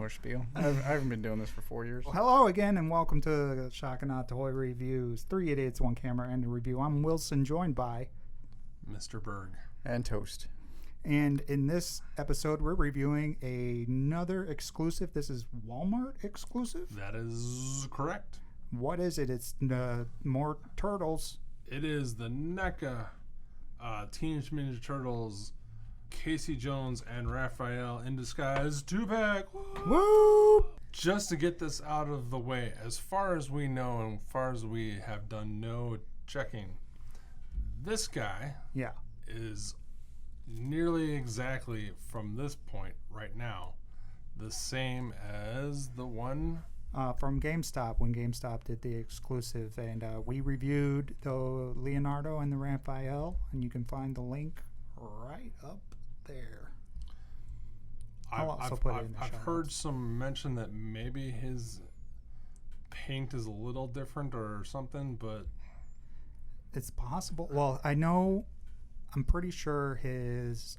more spiel. I haven't been doing this for 4 years. Well, hello again, and welcome to Shock and Not Toy Reviews. 3 idiots, 1 camera, and a review. I'm Wilson, joined by Mr. Berg. And Toast. And in this episode, we're reviewing another exclusive. This is Walmart exclusive? That is correct. What is it? It's more Turtles. It is the NECA Teenage Mutant Ninja Turtles Casey Jones and Raphael in disguise 2-pack. Woo! Just to get this out of the way, as far as we know and as far as we have done no checking, this guy is nearly exactly from this point right now the same as the one from GameStop, when GameStop did the exclusive, and we reviewed the Leonardo and the Raphael, and you can find the link right up there. I've heard some mention that maybe his paint is a little different or something, but it's possible. Well, I'm pretty sure his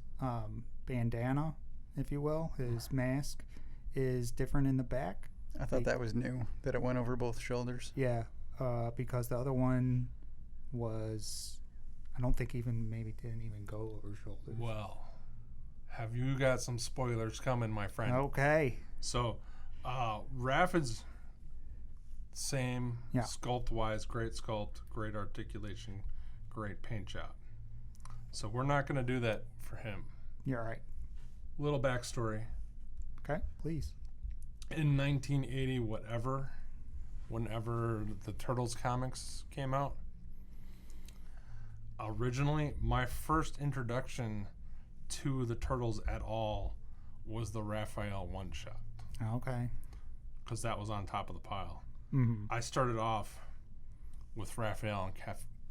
bandana, if you will, his mask is different in the back. I thought that was new, that it went over both shoulders. Yeah, because the other one was, I don't think didn't even go over shoulders. Well, have you got some spoilers coming, my friend? Okay. So, Rapid's same sculpt-wise, great sculpt, great articulation, great paint job. So we're not going to do that for him. You're right. Little backstory. Okay, please. In 1980, whenever the Turtles comics came out, originally my first introduction to the Turtles at all was the Raphael one-shot. Okay. Because that was on top of the pile. Mm-hmm. I started off with Raphael and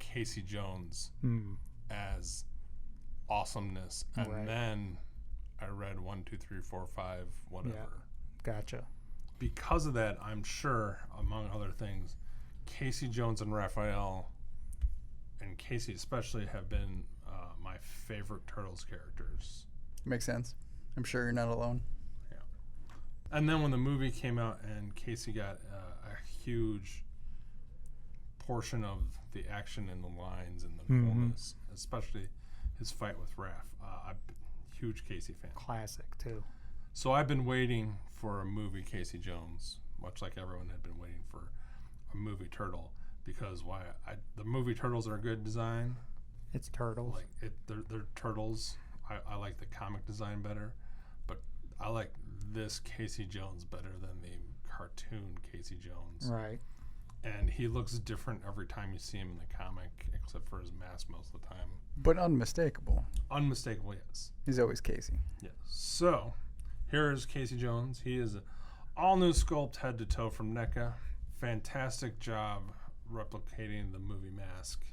Casey Jones as awesomeness, and then I read 1, 2, 3, 4, 5, whatever. Yeah. Gotcha. Because of that, I'm sure, among other things, Casey Jones and Raphael, and Casey especially, have been my favorite Turtles characters. Makes sense. I'm sure you're not alone. Yeah. And then when the movie came out and Casey got a huge portion of the action and the lines and the coolness, especially his fight with Raph, I'm a huge Casey fan. Classic, too. So I've been waiting for a movie Casey Jones, much like everyone had been waiting for a movie Turtle, because the movie Turtles are a good design. It's Turtles. They're Turtles. I like the comic design better, but I like this Casey Jones better than the cartoon Casey Jones. Right. And he looks different every time you see him in the comic, except for his mask most of the time. But unmistakable. Unmistakable, yes. He's always Casey. Yes. So, here is Casey Jones. He is an all-new sculpt head to toe from NECA. Fantastic job replicating the movie mask.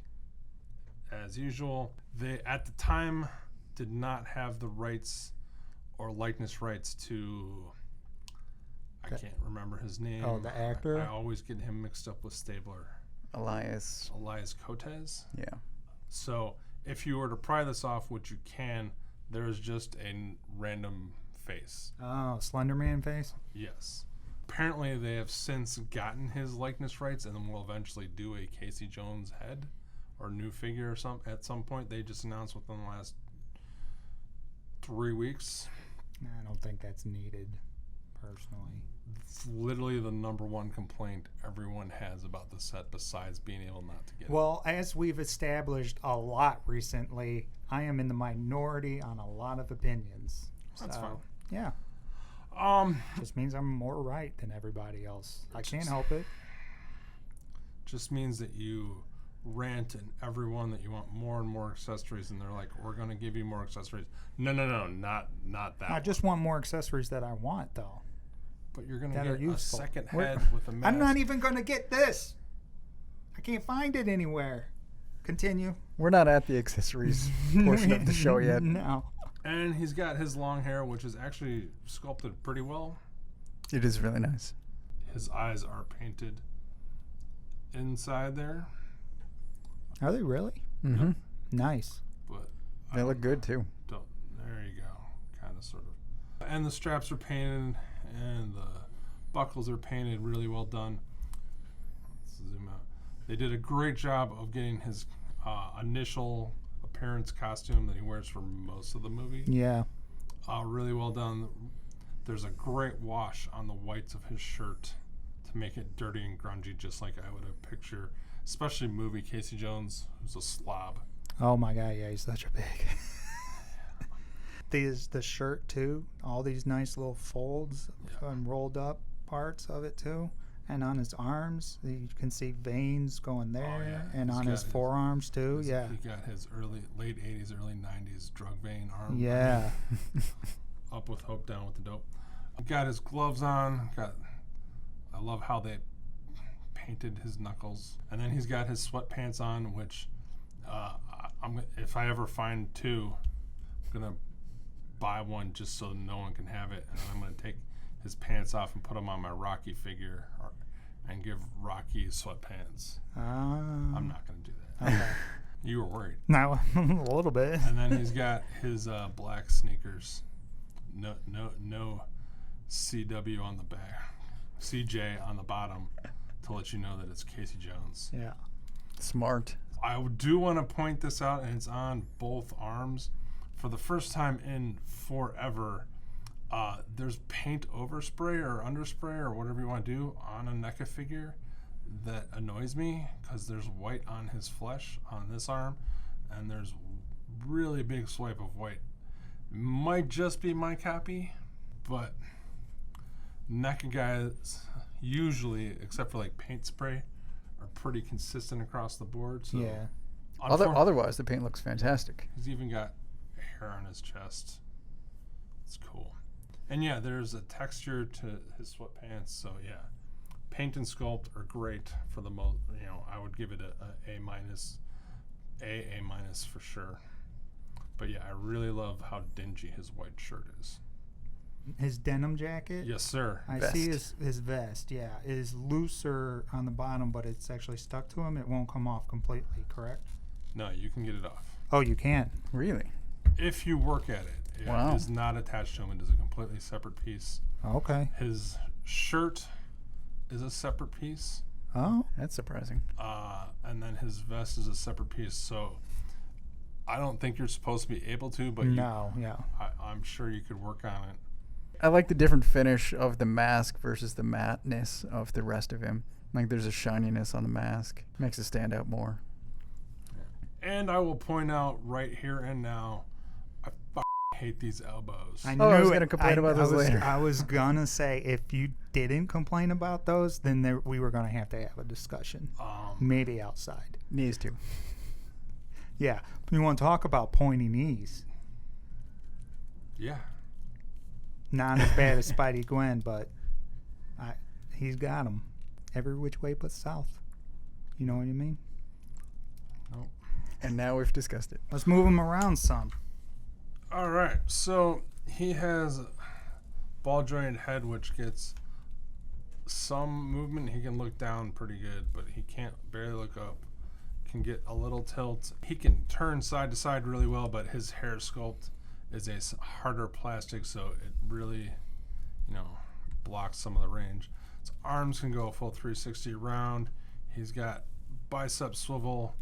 As usual, they, at the time, did not have the rights or likeness rights to... I can't remember his name. Oh, the actor? I always get him mixed up with Stabler. Elias Cotes? Yeah. So, if you were to pry this off, which you can, there's just a random face. Oh, Slenderman face? Yes. Apparently, they have since gotten his likeness rights, and then will eventually do a Casey Jones head or new figure or at some point. They just announced within the last 3 weeks. I don't think that's needed, personally. It's literally the number one complaint everyone has about the set, besides being able not to get it. Well, as we've established a lot recently, I am in the minority on a lot of opinions. That's fine. Yeah. Just means I'm more right than everybody else. I can't help it. Just means that you rant and everyone that you want more and more accessories, and they're like, we're going to give you more accessories. No, not that. I just want more accessories that I want, though. But you're going to get a second head with a mask. I'm not even going to get this. I can't find it anywhere. Continue. We're not at the accessories portion of the show yet. No. And he's got his long hair, which is actually sculpted pretty well. It is really nice. His eyes are painted inside there. Are they really? Mm-hmm. Nice. But they look good, too. There you go. Kind of, sort of. And the straps are painted and the buckles are painted really well done. Let's zoom out. They did a great job of getting his initial appearance costume that he wears for most of the movie. Yeah. Really well done. There's a great wash on the whites of his shirt to make it dirty and grungy, just like I would have pictured, especially movie Casey Jones, who's a slob. Oh my God, yeah, he's such a pig. The shirt too, all these nice little folds and rolled up parts of it too. And on his arms, you can see veins going there, and He's on got his forearms too. Yeah. He got his late 80s, early 90s drug vein arm. Yeah. Up with hope, down with the dope. Got his gloves on. I love how they painted his knuckles. And then he's got his sweatpants on, which if I ever find two, I'm going to buy one just so no one can have it. And then I'm going to take his pants off and put them on my Rocky figure and give Rocky sweatpants. I'm not going to do that. Okay. You were worried. No, a little bit. And then he's got his black sneakers. No CW on the back, CJ on the bottom, to let you know that it's Casey Jones. Yeah. Smart. I do want to point this out, and it's on both arms. For the first time in forever, there's paint overspray or underspray or whatever you want to do on a Neca figure that annoys me, because there's white on his flesh on this arm, and there's really big swipe of white. Might just be my copy, but Neca guys usually, except for like paint spray, are pretty consistent across the board. So Yeah. Otherwise, the paint looks fantastic. he's even got hair on his chest. It's cool. And yeah, there's a texture to his sweatpants. So yeah, paint and sculpt are great for the most. I would give it a minus, A minus for sure. But yeah, I really love how dingy his white shirt is. His denim jacket. Yes, sir. I Vest. see his vest. Yeah, is looser on the bottom, but it's actually stuck to him. It won't come off completely. Correct? No, you can get it off Oh, you can. Really? if you work at it. Yeah, Wow. It is not attached to him. It is a completely separate piece. Okay. His shirt is a separate piece, Oh. That's surprising. and then his vest is a separate piece. So I don't think you're supposed to be able to, but No. Yeah. I'm sure you could work on it. I like the different finish of the mask versus the matteness of the rest of him. Like there's a shininess on the mask. Makes it stand out more. And I will point out right here and now, I hate these elbows. I Oh, I was knew gonna it. complain about those later. I was gonna say if you didn't complain about those, then we were gonna have to have a discussion, maybe outside. Knees too. Yeah, you want to talk about pointy knees? Yeah. Not as bad as Spidey Gwen, but he's got them every which way but south. You know what I mean? Nope. And now we've discussed it. Let's move him around some. All right. So he has a ball jointed head, which gets some movement. He can look down pretty good, but he can't barely look up. Can get a little tilt. He can turn side to side really well, but his hair sculpt is a harder plastic, so it really, blocks some of the range. His arms can go a full 360 around. He's got bicep swivel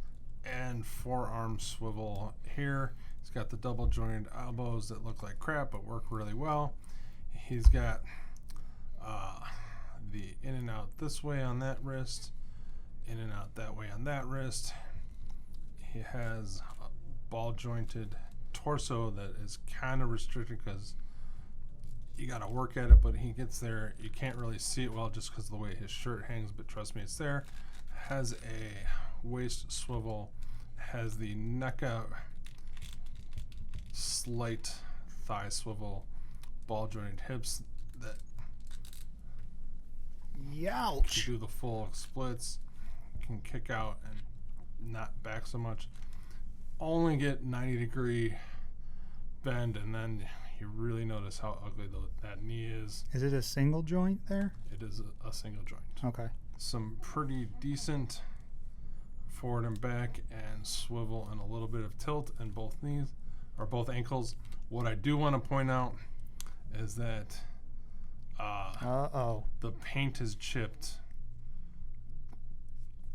and forearm swivel here. He's got the double jointed elbows that look like crap but work really well. He's got the in and out this way on that wrist, in and out that way on that wrist. He has a ball jointed torso that is kind of restricted because you got to work at it, but he gets there. You can't really see it well just because of the way his shirt hangs, but trust me, it's there. Has a waist swivel, has the Neca slight thigh swivel, ball jointed hips that Youch. can do the full splits, can kick out and not back so much. Only get 90-degree bend, and then you really notice how ugly that knee is. Is it a single joint there? It is a single joint. Okay. Some pretty decent forward and back and swivel and a little bit of tilt in both knees or both ankles. What I do want to point out is that Uh-oh. The paint is chipped.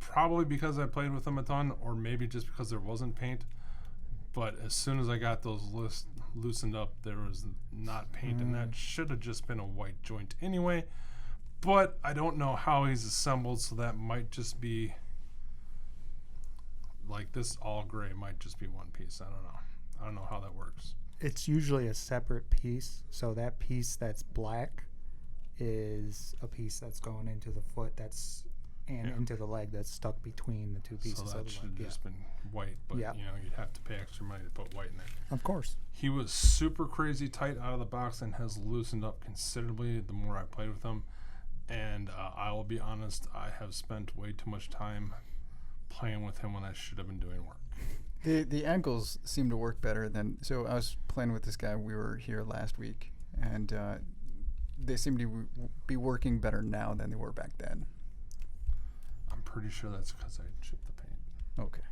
Probably because I played with them a ton, or maybe just because there wasn't paint. But as soon as I got those loosened up, there was not paint, and that should have just been a white joint anyway. But I don't know how he's assembled, so that might just be like this all gray might just be one piece. I don't know. I don't know how that works. It's usually a separate piece, so that piece that's black is a piece that's going into the foot into the leg that's stuck between the two pieces So of that the should leg. have just been white, but Yeah. you'd have to pay extra money to put white in there. Of course. He was super crazy tight out of the box and has loosened up considerably the more I played with him. And I will be honest, I have spent way too much time playing with him when I should have been doing work. The ankles seem to work better than. So I was playing with this guy. We were here last week, and they seem to be working better now than they were back then. I'm pretty sure that's because I chipped the paint. Okay.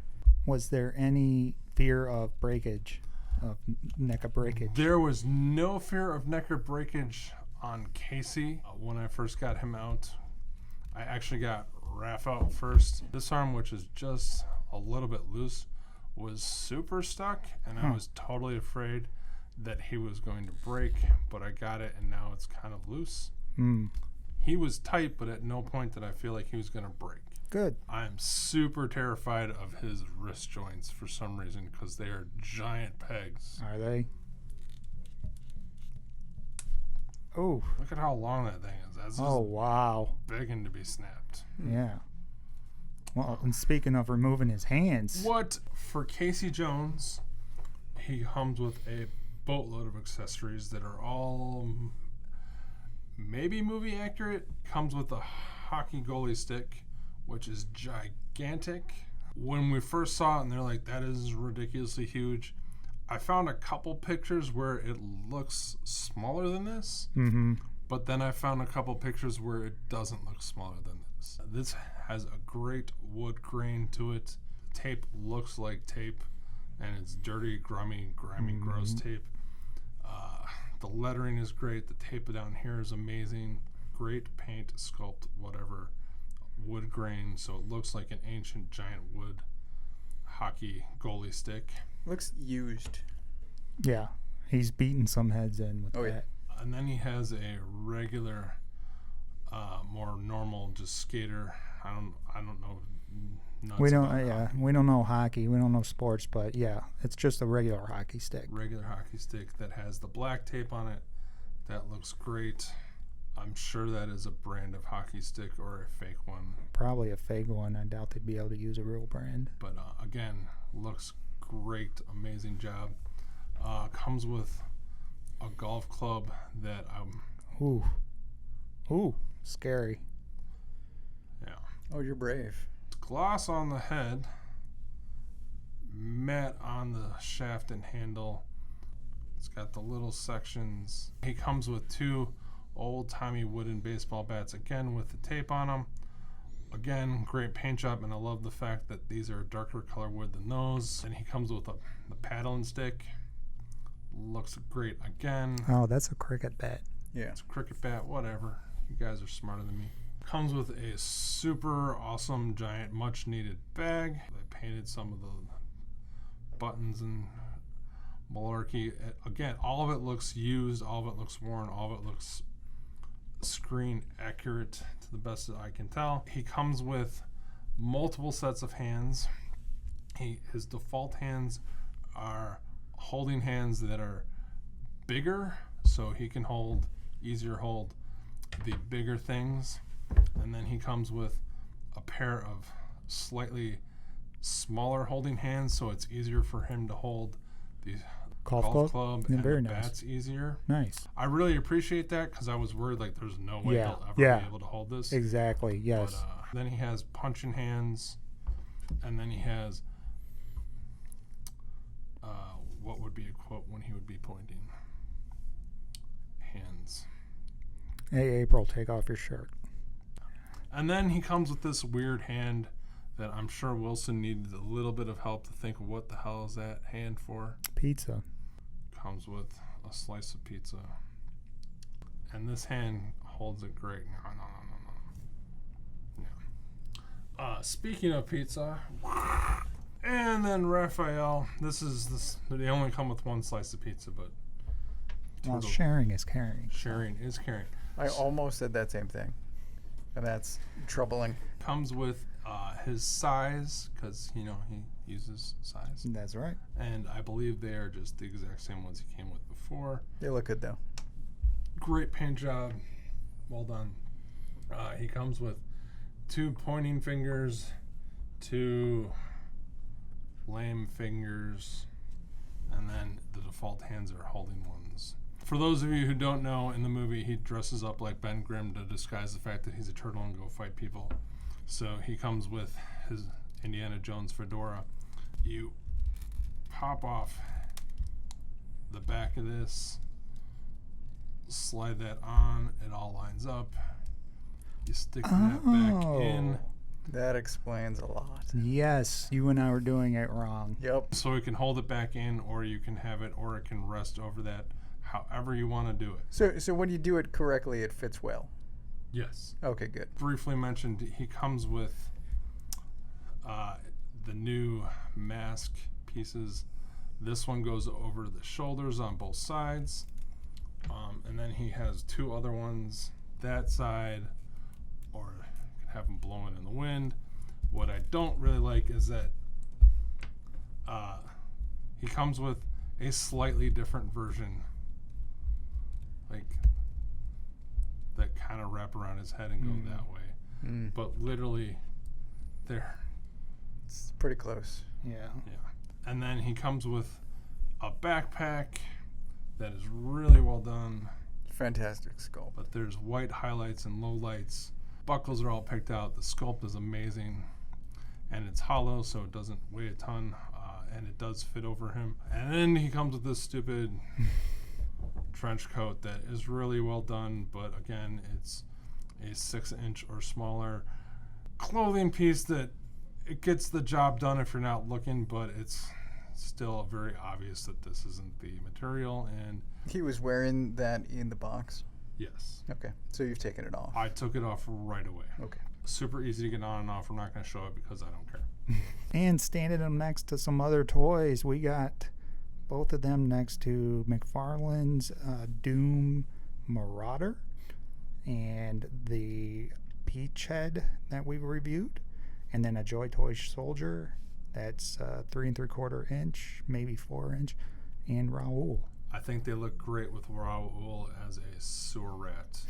Was there any fear of breakage, of Neca breakage? There was no fear of Neca breakage on Casey. When I first got him out, I actually got Raphael first. This arm, which is just a little bit loose, was super stuck, and I was totally afraid that he was going to break, but I got it, and now it's kind of loose. He was tight, but at no point did I feel like he was going to break. Good. I'm super terrified of his wrist joints for some reason because they are giant pegs. Are they? Oh. Look at how long that thing is. That's just Wow. begging to be snapped. Yeah. Well, and speaking of removing his hands. What? For Casey Jones, he comes with a boatload of accessories that are all maybe movie accurate. Comes with a hockey goalie stick, which is gigantic. When we first saw it and they're like, that is ridiculously huge, I found a couple pictures where it looks smaller than this, but then I found a couple pictures where it doesn't look smaller than this. This has a great wood grain to it. Tape looks like tape, and it's dirty, grimy, gross tape. The lettering is great. The tape down here is amazing. Great paint, sculpt, whatever. Wood grain, so it looks like an ancient giant wood hockey goalie stick. Looks used. Yeah. He's beaten some heads in with that. And then he has a regular, more normal, just skater. I don't know. Nuts We don't. about Yeah. hockey. We don't know hockey. We don't know sports, but yeah, it's just a regular hockey stick. Regular hockey stick that has the black tape on it. That looks great. I'm sure that is a brand of hockey stick or a fake one. Probably a fake one. I doubt they'd be able to use a real brand. But again, looks great. Amazing job. Comes with a golf club that Ooh, scary. yeah. Oh, you're brave. Gloss on the head, matte on the shaft and handle. It's got the little sections. He comes with two old-timey wooden baseball bats, again with the tape on them. Again, great paint job, and I love the fact that these are a darker color wood than those. And he comes with the paddling stick. Looks great again. Oh, that's a cricket bat. Yeah. It's a cricket bat, whatever. You guys are smarter than me. Comes with a super awesome, giant, much-needed bag. They painted some of the buttons and malarkey. Again, all of it looks used, all of it looks worn, all of it looks screen accurate to the best that I can tell. He comes with multiple sets of hands. His default hands are holding hands that are bigger, so he can easier hold the bigger things. And then he comes with a pair of slightly smaller holding hands, so it's easier for him to hold the golf club Yeah, and very the nice. bats easier. Nice. I really appreciate that because I was worried like there's no way Yeah, he'll ever yeah. be able to hold this. Exactly. Yes. But then he has punching hands, and then he has what would be a quote when he would be pointing? Hands. Hey, April, take off your shirt. And then he comes with this weird hand that I'm sure Wilson needed a little bit of help to think of what the hell is that hand for. Pizza. Comes with a slice of pizza. and this hand holds it great. No. Speaking of pizza, and then Raphael. They only come with one slice of pizza, but Well, sharing is caring. sharing is caring. I almost said that same thing, and that's troubling. Comes with his size, because he uses size, That's right. and I believe they are just the exact same ones he came with before. They look good though. Great paint job, well done. He comes with 2 pointing fingers, 2 lame fingers, and then the default hands are holding ones. For those of you who don't know, in the movie he dresses up like Ben Grimm to disguise the fact that he's a turtle and go fight people. So he comes with his Indiana Jones fedora. You pop off the back of this, slide that on, it all lines up. You stick that back in. That explains a lot. Yes, you and I were doing it wrong. Yep. So you can hold it back in, or you can have it, or it can rest over that, however you want to do it. So when you do it correctly, it fits well. Yes. Okay, good. Briefly mentioned, he comes with the new mask pieces. This one goes over the shoulders on both sides, and then he has 2 other ones that side, or you can have them blowing in the wind. What I don't really like is that he comes with a slightly different version, like that kind of wrap around his head and go that way. But literally, there. It's pretty close. Yeah. Yeah. And then he comes with a backpack that is really well done, Fantastic sculpt. but there's white highlights and low lights. Buckles are all picked out. The sculpt is amazing, and it's hollow, so it doesn't weigh a ton, and it does fit over him. And then he comes with this stupid trench coat that is really well done, but again, it's a 6-inch or smaller clothing piece that it gets the job done if you're not looking, but it's still very obvious that this isn't the material. And He was wearing that in the box. yes, Okay, so you've taken it off. I took it off right away. Okay. Super easy to get on and off. I'm not going to show it because I don't care. And standing them next to some other toys, we got both of them next to McFarlane's Doom Marauder and the Peach Head that we reviewed, and then a Joy Toy Soldier that's 3 3/4 inch, maybe 4 inch, and Raoul. I think they look great with Raoul as a sewer rat.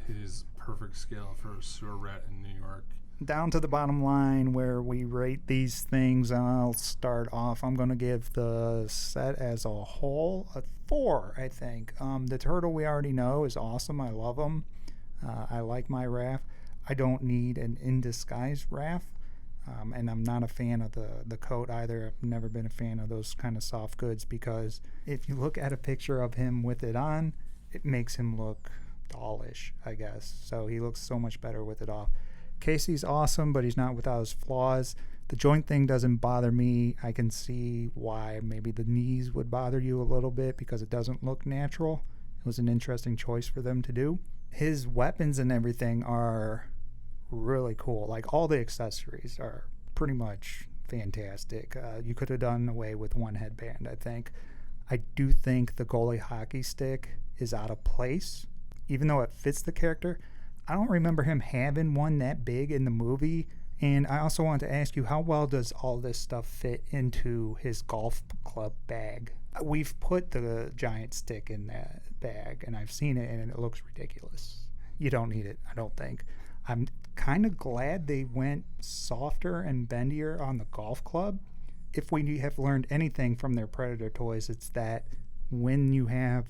He's perfect scale for a sewer rat in New York. Down to the bottom line where we rate these things, I'll start off. I'm going to give the set as a whole a 4, I think. The turtle we already know is awesome. I love him. I like my Raph. I don't need an in-disguise Raph. And I'm not a fan of the coat either. I've never been a fan of those kind of soft goods, because if you look at a picture of him with it on, it makes him look dollish, I guess. So he looks so much better with it off. Casey's awesome, but he's not without his flaws. The joint thing doesn't bother me. I can see why maybe the knees would bother you a little bit, because it doesn't look natural. It was an interesting choice for them to do. His weapons and everything are really cool. Like, all the accessories are pretty much fantastic. You could have done away with one headband, I think. I do think the goalie hockey stick is out of place, even though it fits the character. I don't remember him having one that big in the movie. And I also wanted to ask you, how well does all this stuff fit into his golf club bag? We've put the giant stick in that bag, and I've seen it, and it looks ridiculous. You don't need it, I don't think. I'm kind of glad they went softer and bendier on the golf club. If we have learned anything from their Predator toys, it's that when you have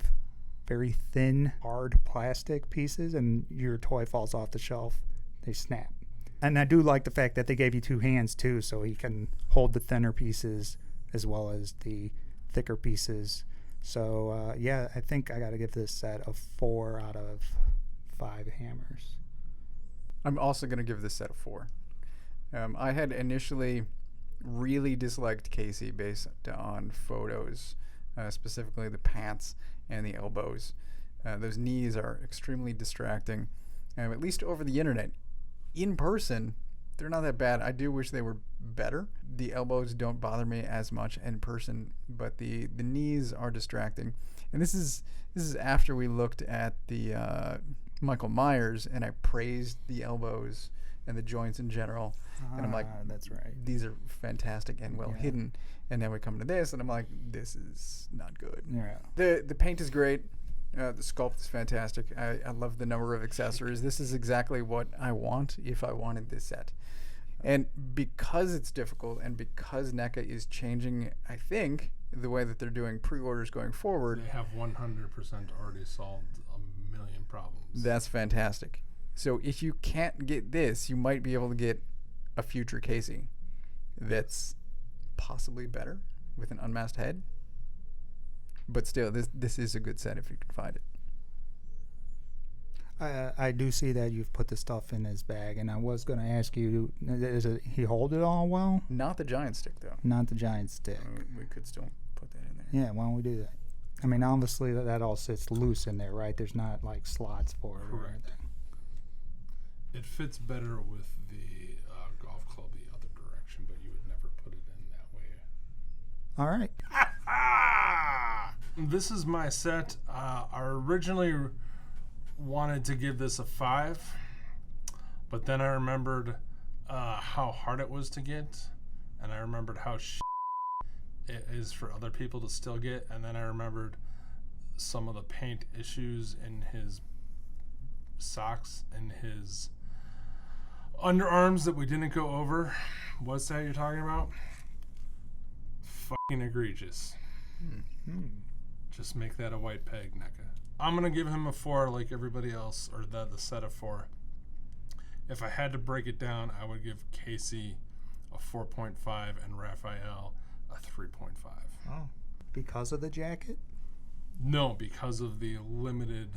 very thin, hard plastic pieces and your toy falls off the shelf, they snap. And I do like the fact that they gave you 2 hands too, so he can hold the thinner pieces as well as the thicker pieces. So yeah, I think I got to give this set a 4 out of 5 hammers. I'm also going to give this set a 4. I had initially really disliked Casey based on photos, specifically the pants and the elbows. Those knees are extremely distracting, at least over the internet. In person, they're not that bad. I do wish they were better. The elbows don't bother me as much in person, but the knees are distracting. And this is after we looked at the Michael Myers, and I praised the elbows and the joints in general. And I'm like, that's right. These are fantastic and well hidden. And then we come to this, and I'm like, this is not good. Yeah. The paint is great. The sculpt is fantastic. I love the number of accessories. This is exactly what I want if I wanted this set. And because it's difficult, and because NECA is changing, I think, the way that they're doing pre-orders going forward. They have 100% already solved a million problems. That's fantastic. So if you can't get this, you might be able to get a future Casey that's possibly better with an unmasked head. But still, this is a good set if you can find it. I do see that you've put the stuff in his bag, and I was going to ask you, he hold it all well? Not the giant stick, though. Not the giant stick. We could still put that in there. Yeah, why don't we do that? I mean, obviously that all sits loose in there, right? There's not like slots for it or anything. It fits better with the golf club the other direction, but you would never put it in that way. All right. This is my set. I originally wanted to give this a 5, but then I remembered how hard it was to get, and I remembered how it is for other people to still get, and then I remembered some of the paint issues in his socks and his underarms that we didn't go over. What's that you're talking about? Fucking egregious. Mm-hmm. Just make that a white peg, NECA. I'm going to give him a 4 like everybody else, or the set of 4. If I had to break it down, I would give Casey a 4.5 and Raphael a 3.5. Oh, because of the jacket? No, because of the limited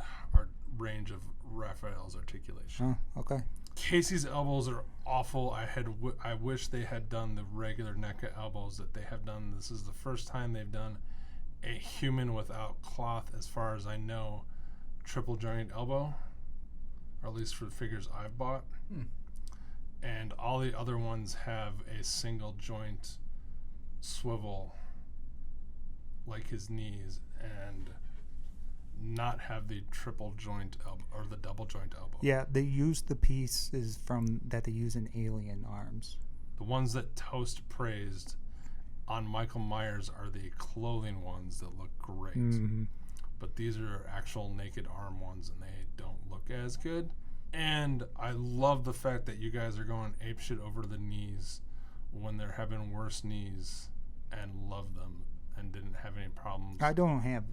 range of Raphael's articulation. Oh, okay. Casey's elbows are awful. I wish they had done the regular NECA elbows that they have done. This is the first time they've done a human without cloth, as far as I know, triple joint elbow, or at least for the figures I've bought. And all the other ones have a single joint swivel like his knees, and not have the triple joint elbow or the double joint elbow. Yeah, they use the pieces that they use in Alien arms. The ones that Toast praised on Michael Myers are the clothing ones that look great. Mm-hmm. But these are actual naked arm ones, and they don't look as good. And I love the fact that you guys are going apeshit over the knees when they're having worse knees, and love them and didn't have any problems. I don't have...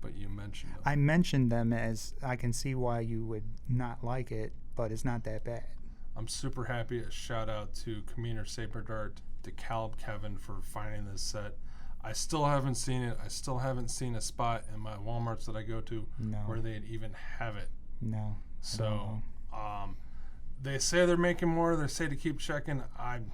but you mentioned them. I mentioned them as I can see why you would not like it, but it's not that bad. I'm super happy. A shout out to Communer Saber Dart, to Caleb Kevin for finding this set. I still haven't seen it. I still haven't seen a spot in my Walmarts that I go to where they'd even have it. No. So they say they're making more. They say to keep checking. I've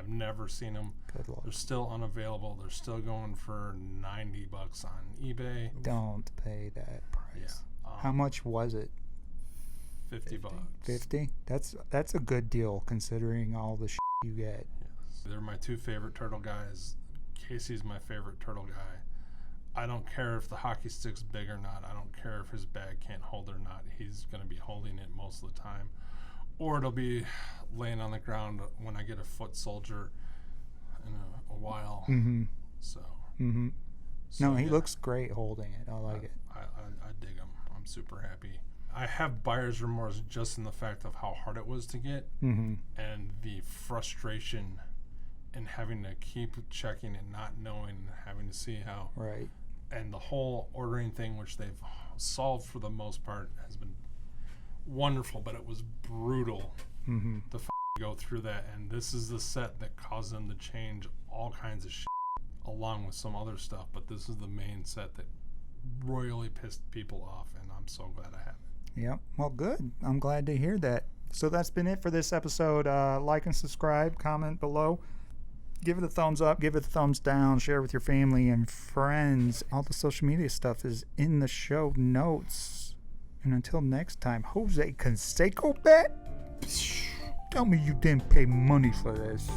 never seen them. Good luck. They're still unavailable. They're still going for $90 on eBay. Don't pay that price. Yeah. How much was it? $50. 50? That's a good deal considering all the you get. Yes. They're my two favorite turtle guys. Casey's my favorite turtle guy. I don't care if the hockey stick's big or not. I don't care if his bag can't hold it or not. He's going to be holding it most of the time. Or it'll be laying on the ground when I get a foot soldier in a while. Mm-hmm. So No, he looks great holding it. I like it. I dig him. I'm super happy. I have buyer's remorse just in the fact of how hard it was to get, and the frustration in having to keep checking and not knowing, and having to see how. Right. And the whole ordering thing, which they've solved for the most part, has been wonderful, but it was brutal to go through that. And this is the set that caused them to change all kinds of shit, along with some other stuff. But this is the main set that royally pissed people off, and I'm so glad I have it. Yep. Well, good. I'm glad to hear that. So that's been it for this episode. Like and subscribe, comment below. Give it a thumbs up, give it a thumbs down, share with your family and friends. All the social media stuff is in the show notes. And until next time, Jose Canseco bet? Tell me you didn't pay money for this.